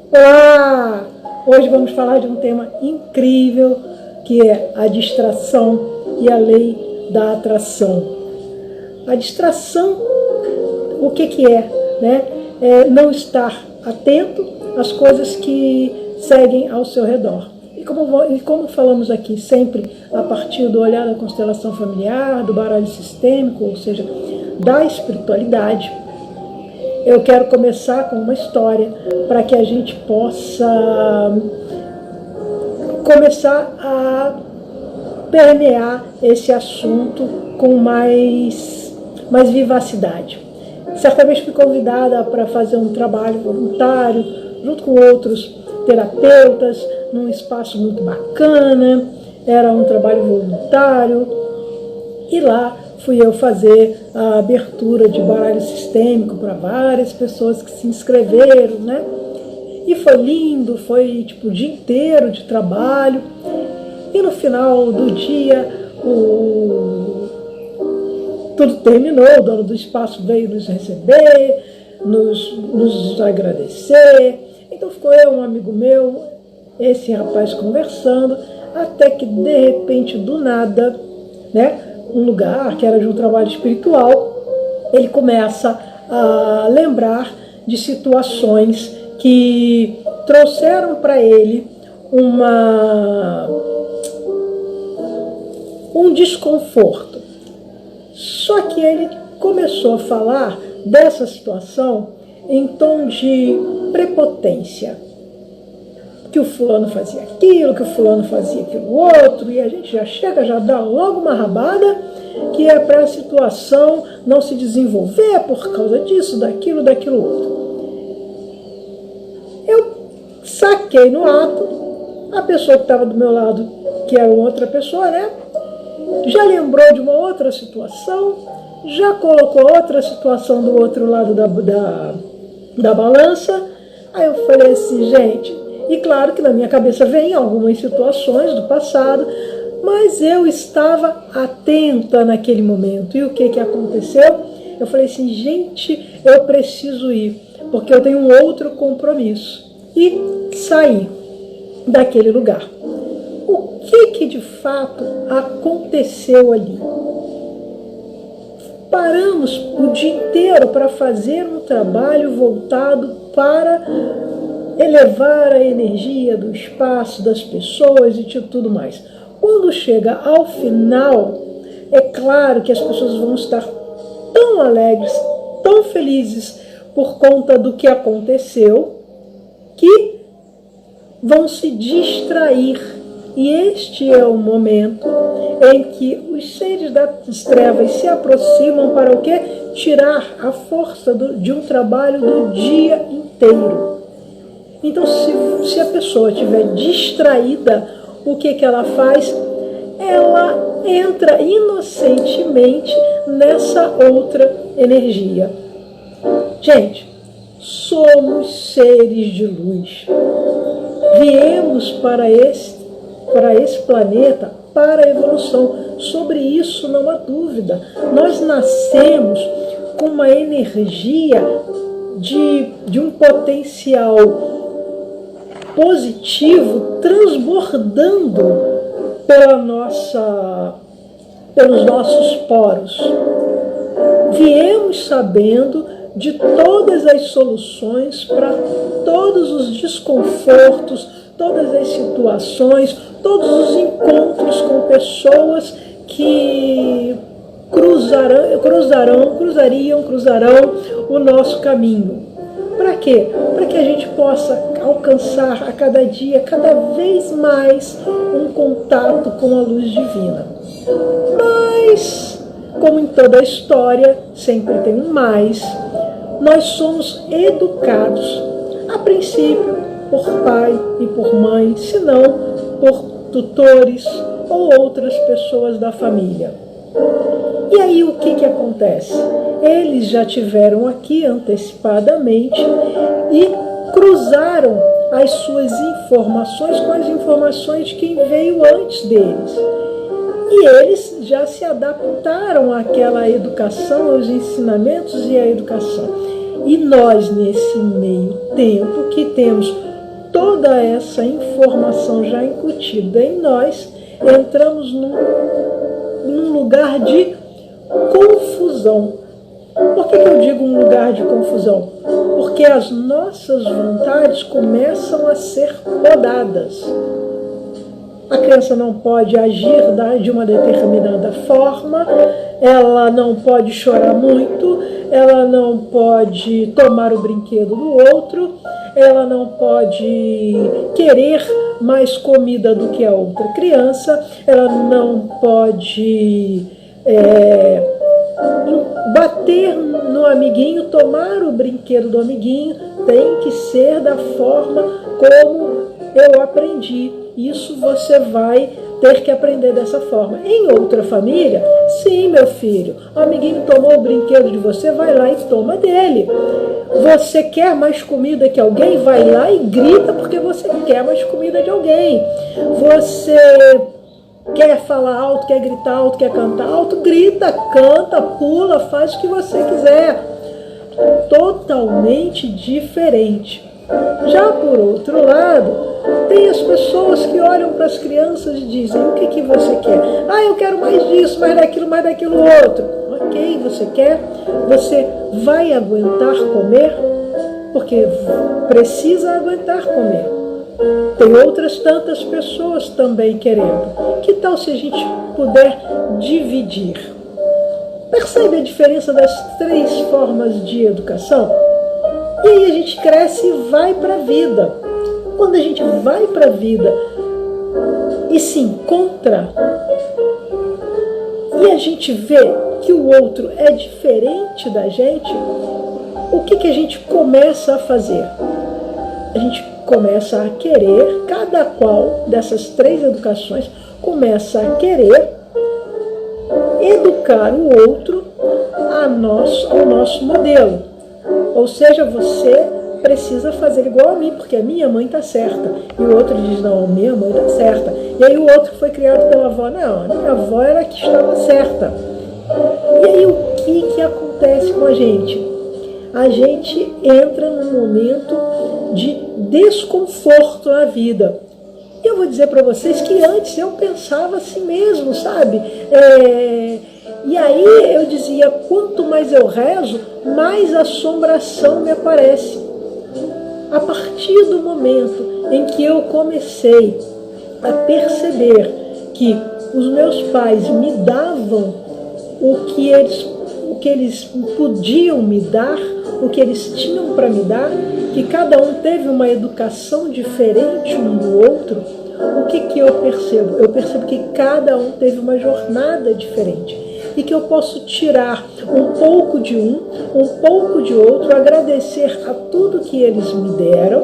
Olá! Hoje vamos falar de um tema incrível, que é a distração e a lei da atração. A distração, o que é, né? É não estar atento às coisas que seguem ao seu redor. E como falamos aqui sempre a partir do olhar da constelação familiar, do baralho sistêmico, ou seja, da espiritualidade, eu quero começar com uma história para que a gente possa começar a permear esse assunto com mais vivacidade. Certa vez fui convidada para fazer um trabalho voluntário junto com outros terapeutas num espaço muito bacana. Era um trabalho voluntário e lá fui eu fazer a abertura de baralho sistêmico para várias pessoas que se inscreveram, né? E foi lindo, foi tipo o dia inteiro de trabalho. E no final do dia, tudo terminou, o dono do espaço veio nos receber, nos agradecer. Então ficou eu, um amigo meu, esse rapaz conversando, até que de repente, do nada, né? Um lugar que era de um trabalho espiritual, ele começa a lembrar de situações que trouxeram para ele um desconforto. Só que ele começou a falar dessa situação em tom de prepotência. Que o fulano fazia aquilo, que o fulano fazia aquilo outro, e a gente já chega, já dá logo uma rabada, que é para a situação não se desenvolver por causa disso, daquilo outro. Eu saquei no ato, a pessoa que estava do meu lado, que era outra pessoa, né, já lembrou de uma outra situação, já colocou outra situação do outro lado da balança. Aí eu falei assim, gente... E claro que na minha cabeça vem algumas situações do passado, mas eu estava atenta naquele momento. E o que aconteceu? Eu falei assim, gente, eu preciso ir, porque eu tenho um outro compromisso. E saí daquele lugar. O que de fato aconteceu ali? Paramos o dia inteiro para fazer um trabalho voltado para elevar a energia do espaço, das pessoas e de tudo mais. Quando chega ao final, é claro que as pessoas vão estar tão alegres, tão felizes por conta do que aconteceu, que vão se distrair. E este é o momento em que os seres das trevas se aproximam para o quê? Tirar a força de um trabalho do dia inteiro. Então, se a pessoa estiver distraída, o que ela faz? Ela entra inocentemente nessa outra energia. Gente, somos seres de luz. Viemos para esse planeta para a evolução. Sobre isso não há dúvida. Nós nascemos com uma energia de um potencial positivo transbordando pelos nossos poros. Viemos sabendo de todas as soluções para todos os desconfortos, todas as situações, todos os encontros com pessoas que cruzarão o nosso caminho. Para quê? Para que a gente possa alcançar a cada dia, cada vez mais, um contato com a luz divina. Mas, como em toda a história, sempre tem um mais, nós somos educados, a princípio, por pai e por mãe, se não por tutores ou outras pessoas da família. E aí o que acontece? Eles já tiveram aqui antecipadamente e cruzaram as suas informações com as informações de quem veio antes deles. E eles já se adaptaram àquela educação, aos ensinamentos e à educação. E nós, nesse meio tempo, que temos toda essa informação já incutida em nós, entramos num lugar de confusão. Por que eu digo um lugar de confusão? Porque as nossas vontades começam a ser podadas. A criança não pode agir de uma determinada forma, ela não pode chorar muito, ela não pode tomar o brinquedo do outro, ela não pode querer mais comida do que a outra criança, ela não pode bater no amiguinho, tomar o brinquedo do amiguinho, tem que ser da forma como eu aprendi. Isso você vai ter que aprender dessa forma. Em outra família, sim, meu filho, o amiguinho tomou o brinquedo de você, vai lá e toma dele. Você quer mais comida que alguém? Vai lá e grita porque você quer mais comida de alguém. Você quer falar alto, quer gritar alto, quer cantar alto? Grita, canta, pula, faz o que você quiser. Totalmente diferente. Já por outro lado, tem as pessoas que olham para as crianças e dizem: o que você quer? Ah, eu quero mais disso, mais daquilo outro. Ok, você quer? Você vai aguentar comer? Porque precisa aguentar comer. Tem outras tantas pessoas também querendo. Que tal se a gente puder dividir? Percebe a diferença das 3 formas de educação? E aí a gente cresce e vai para a vida. Quando a gente vai para a vida e se encontra, e a gente vê que o outro é diferente da gente, o que a gente começa a fazer? A gente começa a querer, cada qual dessas 3 educações começa a querer educar o outro ao nosso modelo. Ou seja, você precisa fazer igual a mim, porque a minha mãe está certa. E o outro diz: não, a minha mãe está certa. E aí o outro foi criado pela avó: não, a minha avó era a que estava certa. E aí o que acontece com a gente? A gente entra num momento de desconforto na vida. E eu vou dizer para vocês que antes eu pensava assim mesmo, sabe? E aí eu dizia: quanto mais eu rezo, mais assombração me aparece. A partir do momento em que eu comecei a perceber que os meus pais me davam o que eles podiam me dar, o que eles tinham para me dar, que cada um teve uma educação diferente um do outro, o que eu percebo? Eu percebo que cada um teve uma jornada diferente. E que eu posso tirar um pouco de um pouco de outro, agradecer a tudo que eles me deram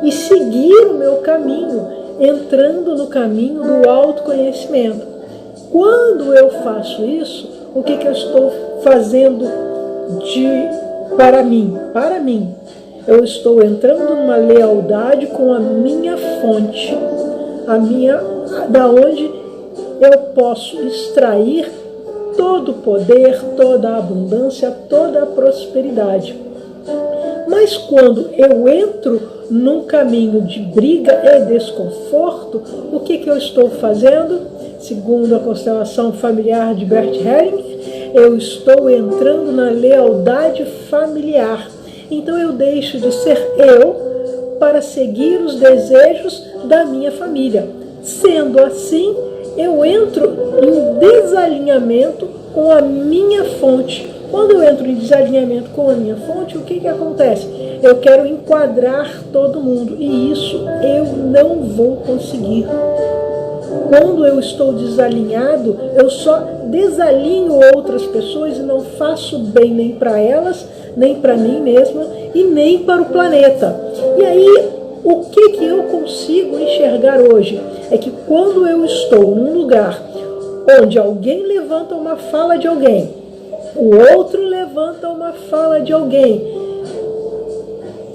e seguir o meu caminho, entrando no caminho do autoconhecimento. Quando eu faço isso, o que eu estou fazendo para mim? Para mim, eu estou entrando numa lealdade com a minha fonte, da onde eu posso extrair todo o poder, toda a abundância, toda a prosperidade. Mas quando eu entro num caminho de briga e desconforto, o que eu estou fazendo? Segundo a constelação familiar de Bert Helling, eu estou entrando na lealdade familiar. Então eu deixo de ser eu para seguir os desejos da minha família. Sendo assim, eu entro em desalinhamento com a minha fonte. Quando eu entro em desalinhamento com a minha fonte, o que acontece? Eu quero enquadrar todo mundo e isso eu não vou conseguir. Quando eu estou desalinhado, eu só desalinho outras pessoas e não faço bem nem para elas, nem para mim mesma e nem para o planeta. E aí, o que eu consigo enxergar hoje é que quando eu estou num lugar onde alguém levanta uma fala de alguém, o outro levanta uma fala de alguém,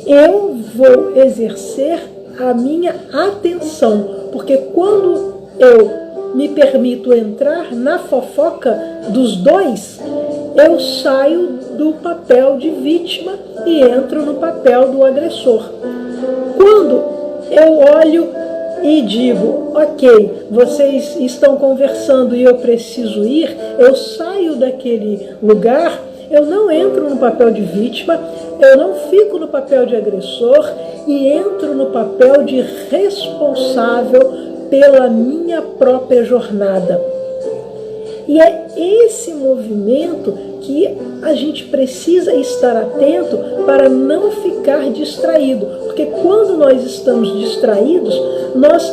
eu vou exercer a minha atenção, porque quando eu me permito entrar na fofoca dos dois, eu saio do papel de vítima e entro no papel do agressor. Quando eu olho e digo, ok, vocês estão conversando e eu preciso ir, eu saio daquele lugar, eu não entro no papel de vítima, eu não fico no papel de agressor e entro no papel de responsável pela minha própria jornada. E é esse movimento que a gente precisa estar atento para não ficar distraído. Porque quando nós estamos distraídos, nós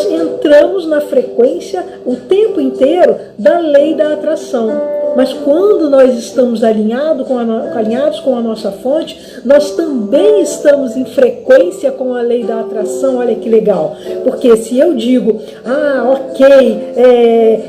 entramos na frequência o tempo inteiro da lei da atração. Mas quando nós estamos alinhados com a nossa fonte, nós também estamos em frequência com a lei da atração. Olha que legal. Porque se eu digo,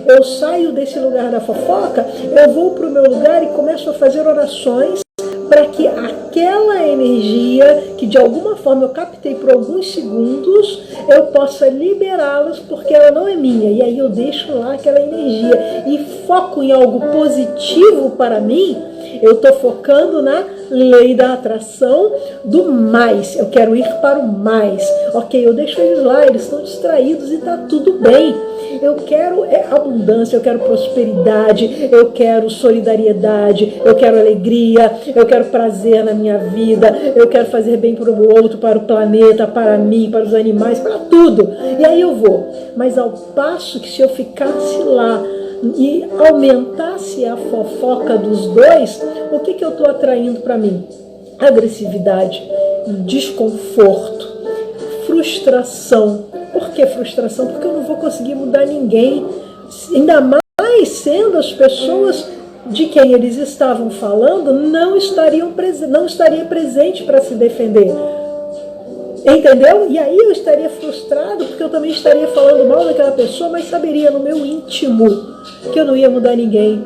eu saio desse lugar da fofoca, eu vou para o meu lugar e começo a fazer orações para que aquela energia, que de alguma forma eu captei por alguns segundos, eu possa liberá-las, porque ela não é minha. E aí eu deixo lá aquela energia e foco em algo positivo para mim. Eu estou focando na lei da atração do mais. Eu quero ir para o mais. Ok, eu deixo eles lá, eles estão distraídos e está tudo bem. Eu quero abundância, eu quero prosperidade, eu quero solidariedade, eu quero alegria, eu quero prazer na minha vida, eu quero fazer bem para o outro, para o planeta, para mim, para os animais, para tudo. E aí eu vou. Mas ao passo que se eu ficasse lá e aumentasse a fofoca dos dois, o que eu estou atraindo para mim? Agressividade, desconforto, frustração. Por que frustração? Porque eu não vou conseguir mudar ninguém, ainda mais sendo as pessoas de quem eles estavam falando não estaria presente para se defender. Entendeu? E aí eu estaria frustrado, porque eu também estaria falando mal daquela pessoa, mas saberia no meu íntimo que eu não ia mudar ninguém.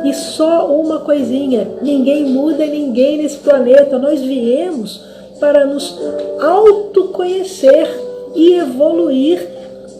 E só uma coisinha, ninguém muda ninguém nesse planeta. Nós viemos para nos autoconhecer e evoluir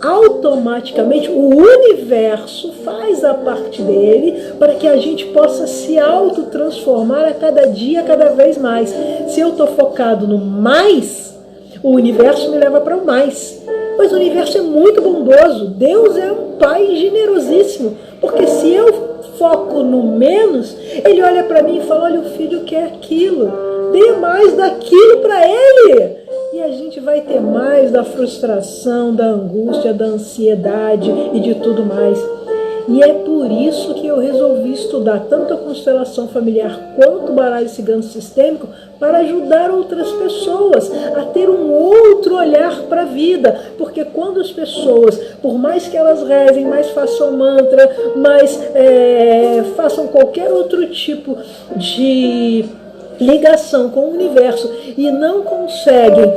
automaticamente. O universo faz a parte dele para que a gente possa se autotransformar a cada dia, cada vez mais. Se eu estou focado no mais, o universo me leva para o mais. Mas o universo é muito bondoso. Deus é um pai generosíssimo. Porque se eu foco no menos, ele olha para mim e fala, olha, o filho quer aquilo. Dê mais daquilo para ele. E a gente vai ter mais da frustração, da angústia, da ansiedade e de tudo mais. E é por isso que eu resolvi estudar tanto a constelação familiar quanto o baralho cigano sistêmico, para ajudar outras pessoas a ter um outro olhar para a vida. Porque quando as pessoas, por mais que elas rezem, mais façam mantra, mais façam qualquer outro tipo de ligação com o universo e não conseguem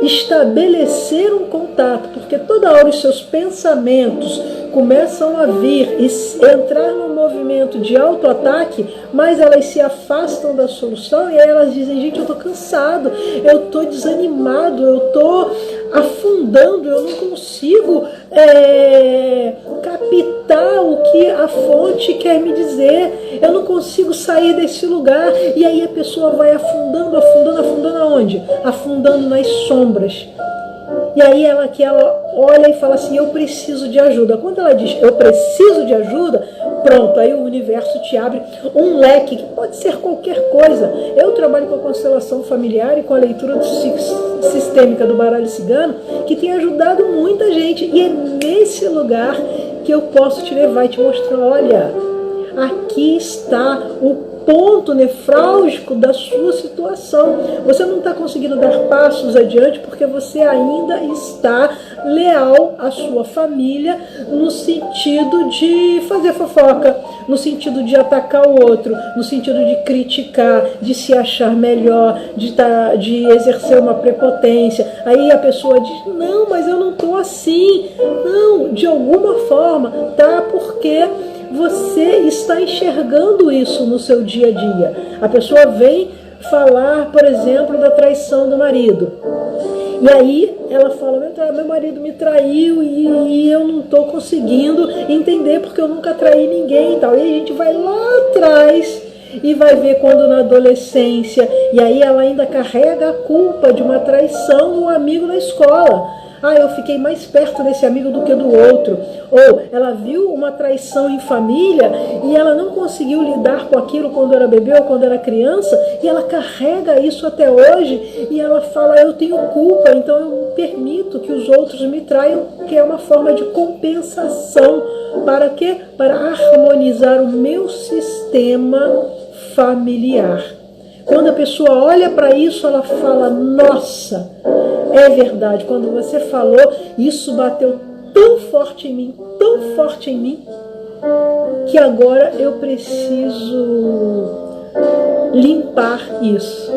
estabelecer um contato, porque toda hora os seus pensamentos começam a vir e entrar num movimento de autoataque, mas elas se afastam da solução e aí elas dizem, gente, eu estou cansado, eu estou desanimado, eu estou afundando, eu não consigo captar o que a fonte quer me dizer, eu não consigo sair desse lugar. E aí a pessoa vai afundando, afundando, afundando aonde? Afundando nas sombras. E aí ela olha e fala assim, eu preciso de ajuda. Quando ela diz, eu preciso de ajuda, pronto, aí o universo te abre um leque, que pode ser qualquer coisa. Eu trabalho com a constelação familiar e com a leitura sistêmica do baralho cigano, que tem ajudado muita gente. E é nesse lugar que eu posso te levar e te mostrar, olha, aqui está o ponto nefrálgico da sua situação. Você não está conseguindo dar passos adiante porque você ainda está leal à sua família, no sentido de fazer fofoca, no sentido de atacar o outro, no sentido de criticar, de se achar melhor, de exercer uma prepotência. Aí a pessoa diz, não, mas eu não estou assim. Não, de alguma forma, tá, porque você está enxergando isso no seu dia a dia. A pessoa vem falar, por exemplo, da traição do marido. E aí ela fala, meu marido me traiu e eu não estou conseguindo entender porque eu nunca traí ninguém e tal. E a gente vai lá atrás e vai ver quando na adolescência, e aí ela ainda carrega a culpa de uma traição no amigo da escola. Ah, eu fiquei mais perto desse amigo do que do outro. Ou ela viu uma traição em família e ela não conseguiu lidar com aquilo quando era bebê ou quando era criança, e ela carrega isso até hoje e ela fala, eu tenho culpa, então eu permito que os outros me traiam, que é uma forma de compensação. Para quê? Para harmonizar o meu sistema familiar. Quando a pessoa olha para isso, ela fala, nossa, é verdade, quando você falou, isso bateu tão forte em mim, que agora eu preciso limpar isso.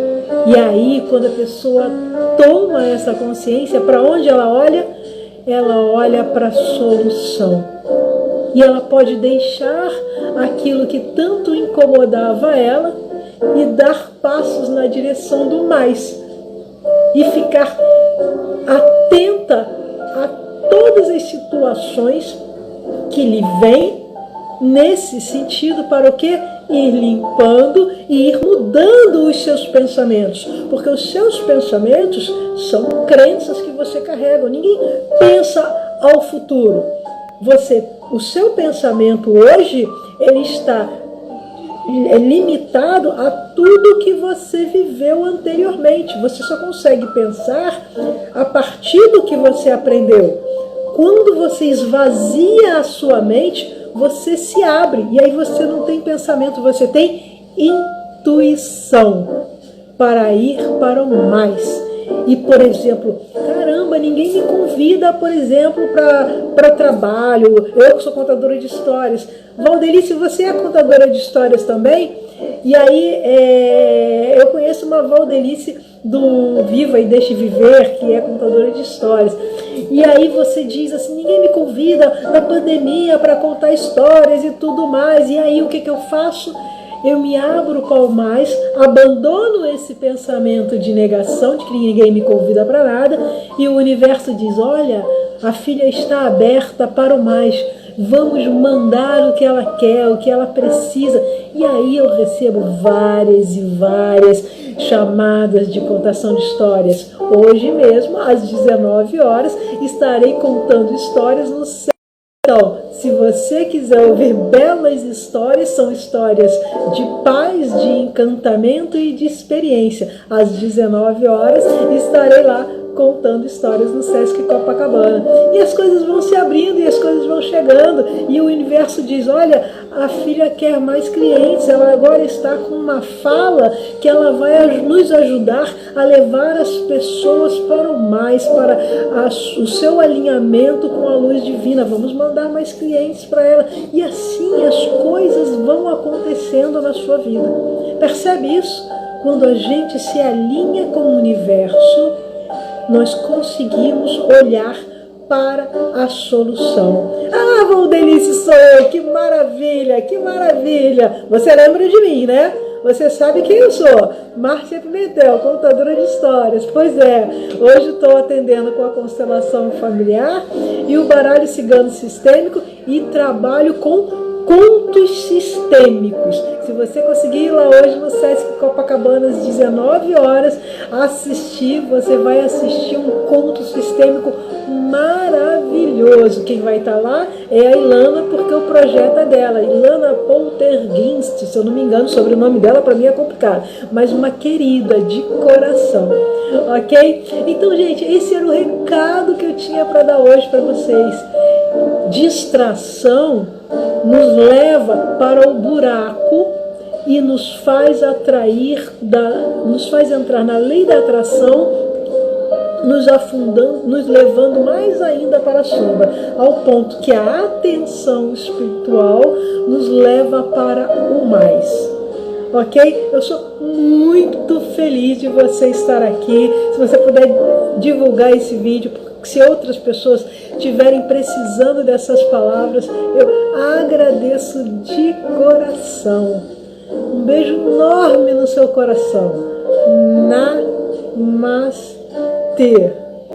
E aí, quando a pessoa toma essa consciência, para onde ela olha? Ela olha para a solução. E ela pode deixar aquilo que tanto incomodava ela e dar passos na direção do mais. E ficar atenta a todas as situações que lhe vêm nesse sentido, para o quê? Ir limpando e ir mudando os seus pensamentos. Porque os seus pensamentos são crenças que você carrega. Ninguém pensa ao futuro. O seu pensamento hoje, ele está limitado a tudo que você viveu anteriormente. Você só consegue pensar a partir do que você aprendeu. Quando você esvazia a sua mente, você se abre. E aí você não tem pensamento, você tem intuição para ir para o mais. E, por exemplo, caramba, ninguém me convida, por exemplo, para trabalho. Eu que sou contadora de histórias. Valdelice, você é contadora de histórias também? E aí eu conheço uma Valdelice do Viva e Deixe Viver, que é contadora de histórias. E aí você diz assim, ninguém me convida na pandemia para contar histórias e tudo mais. E aí o que eu faço? Eu me abro para o mais, abandono esse pensamento de negação, de que ninguém me convida para nada, e o universo diz, olha, a filha está aberta para o mais, vamos mandar o que ela quer, o que ela precisa. E aí eu recebo várias e várias chamadas de contação de histórias. Hoje mesmo, às 19 horas, estarei contando histórias no céu. Então, se você quiser ouvir belas histórias, são histórias de paz, de encantamento e de experiência. Às 19 horas estarei lá contando histórias no Sesc Copacabana. E as coisas vão se abrindo e as coisas vão chegando. E o universo diz, olha, a filha quer mais clientes, ela agora está com uma fala que ela vai nos ajudar a levar as pessoas para o mais, para o seu alinhamento com a luz divina. Vamos mandar mais clientes para ela. E assim as coisas vão acontecendo na sua vida. Percebe isso? Quando a gente se alinha com o universo, nós conseguimos olhar para a solução. Ah, Valdelice, sou eu, que maravilha, que maravilha. Você lembra de mim, né? Você sabe quem eu sou. Márcia Pimentel, contadora de histórias. Pois é, hoje estou atendendo com a constelação familiar e o baralho cigano sistêmico e trabalho com contos sistêmicos. Se você conseguir ir lá hoje no Sesc Copacabana às 19 horas assistir, você vai assistir um conto sistêmico maravilhoso. Quem vai estar lá é a Ilana, porque o projeto é dela, Ilana Poltergeist, se eu não me engano, o sobrenome dela para mim é complicado, mas uma querida de coração, ok? Então, gente, esse era o recado que eu tinha para dar hoje para vocês. Distração nos leva para o buraco e nos faz atrair, nos faz entrar na lei da atração, nos afundando, nos levando mais ainda para a sombra, ao ponto que a atenção espiritual nos leva para o mais. Ok? Eu sou muito feliz de você estar aqui. Se você puder divulgar esse vídeo, se outras pessoas estiverem precisando dessas palavras, eu agradeço de coração. Um beijo enorme no seu coração. Namastê.